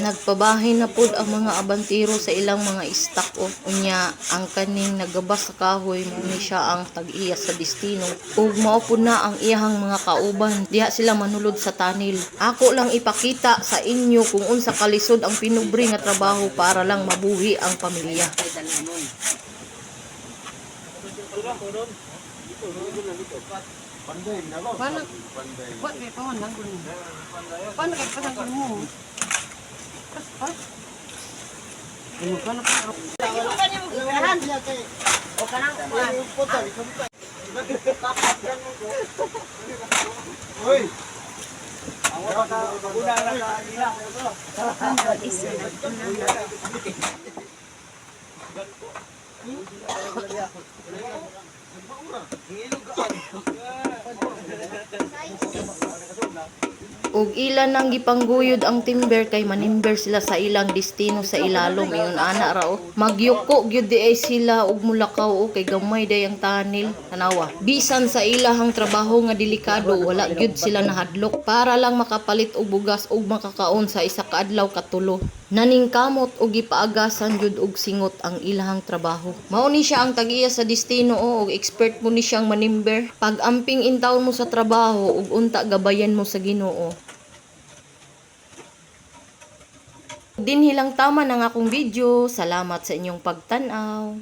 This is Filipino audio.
Nagpabahin na pud ang mga abantiro sa ilang mga stock o unya ang kaning nagabas sa kahoy mo ni siya ang tag-iya sa destino ug mao pud na ang iyahang mga kauban diha sila manulod sa tunnel. Ako lang ipakita sa inyo kung unsa kalisod ang pinubre nga trabaho para lang mabuhi ang pamilya. Paano? What may pawan lang ko niya? Paano kayo pasang ko mo? Pas? Ano ka na pa? Ito ka niya mag-irahan. O ka nang kuhan. Uy! Ang wala ka, una na ka nila. Ug ilan nang gipangguyod ang timber kay manimber sila sa ilang destino sa ilalom ingon ana ra o. Magyuko gyud di ay sila ug mulakaw o kay gamay day ang tunnel tanawa. Bisan sa ilahang trabaho nga delikado wala gyud sila nahadlok para lang makapalit og bugas ug makakaon sa isa ka adlaw katulo. Naningkamot og gipaagasan jud og singot ang ilahang trabaho. Mao ni siya ang tag-iya sa destino o og expert mo ni siyang manimber. Pag amping intawon mo sa trabaho ug unta gabayan mo sa Ginoo. Dinhi lang tama ng akong video. Salamat sa inyong pagtan-aw.